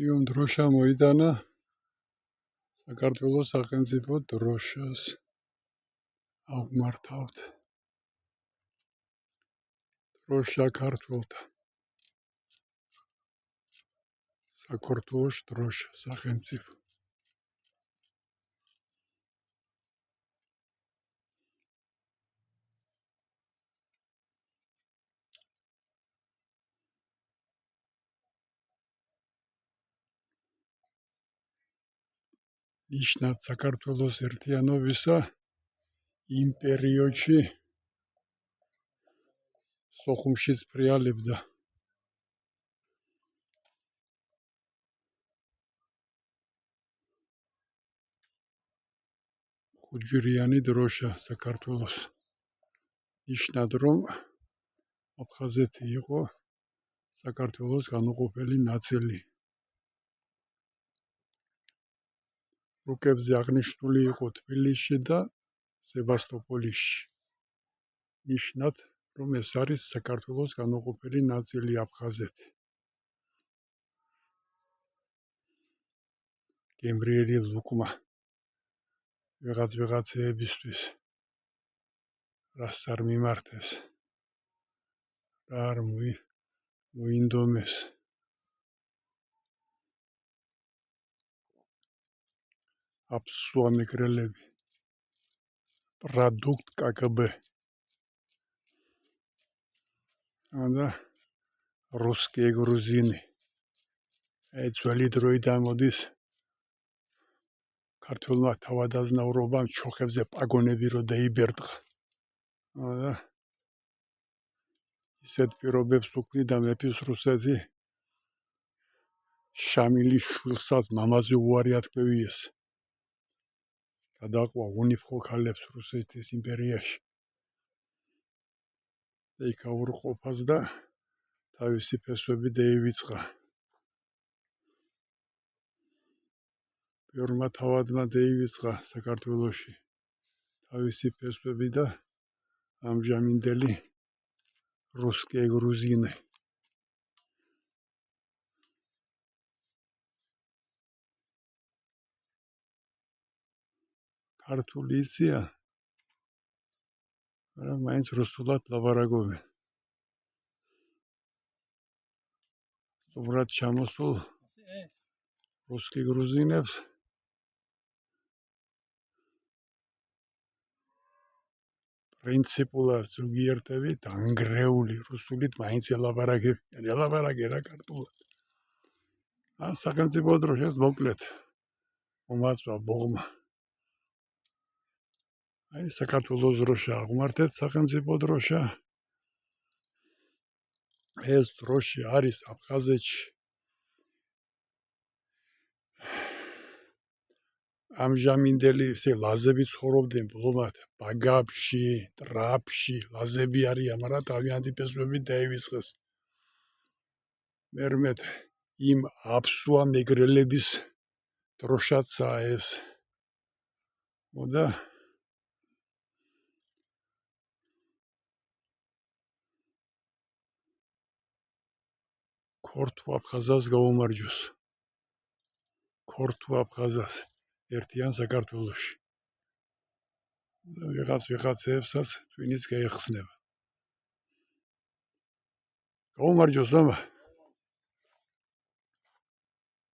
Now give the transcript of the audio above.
გიომ დროშა მოიტანა საქართველოს სახელმწიფო დროშას აღმართავთ. დროშა ქართველთა. საქართველოს დროშა სახელმწიფო. ნიშნად საქართველოს ერთიანობისა იმ პერიოდში სოხუმშიც ფრიალებდა. ხუთჯვირიანი დროშა საქართველოს. ნიშნად რომ აფხაზეთი იყო საქართველოს განუყოფელი ნაწილი. რუკებზე აღნიშნული იყო თბილისში და სევასტოპოლში. ნიშნად რომ ეს არის საქართველოს განუყოფელი ნაწილი აფხაზეთი. გემრიელი ლუკმა ვიღაცეებისთვის რას არ მიმართეს, რა არ მოინდომეს. აფსუა მეგრელები. პროდუქტ КГБ. და რუსკი გრუზინი. ძველი დროიდან მოდის ქართველმა თავადაზნაურობამ ჩოხებზე პაგონები რო დაიბერტყა. და ისეთ პირობებს უქმნიდა მეფის რუსეთი შამილის შვილსაც მამაზე უარი ათქმევიეს. გადაყვა უნიფხო ქალებს რუსეთის იმპერიაში. იქ აურყოფას და თავისი ფესვები დაივიწყა. პირველმა თავადმა დაივიწყა საქართველოში თავისი ფესვები და ამჟამინდელი რუსკი გრუზინი. ქართული იციან, მაგრამ მაინც რუსულად ლაპარაკობენ. სწორად ჩამოსულ რუსკი გრუზინებს პრინციპულად ზოგიერთები დანგრეული რუსულით მაინც ელაპარაკენ რა ქართულად. სახელმწიფო დროშას მოკლედ მომაწვა ბოღმა. საქართველოს დროშა აღმართეთ სახელმწიფო დროშა. ეს დროშა არის აფხაზეთში. ამჟამინდელი ლაზები ცხოვრობდნენ ბლომად, ბაგაფში, ტრაფში, ლაზები არიან, მაგრამ თავიანთი ფესვები დაივიწყეს. მერმედ იმ აფსუა მეგრელების დროშაცაა ეს. და ქორთუ აფხაზას გაუმარჯოს. ქორთუ აფხაზას ერთიან საქართველოში. ვიღაცეებსაც twinიც გაიხსნება. გაუმარჯოს მამა.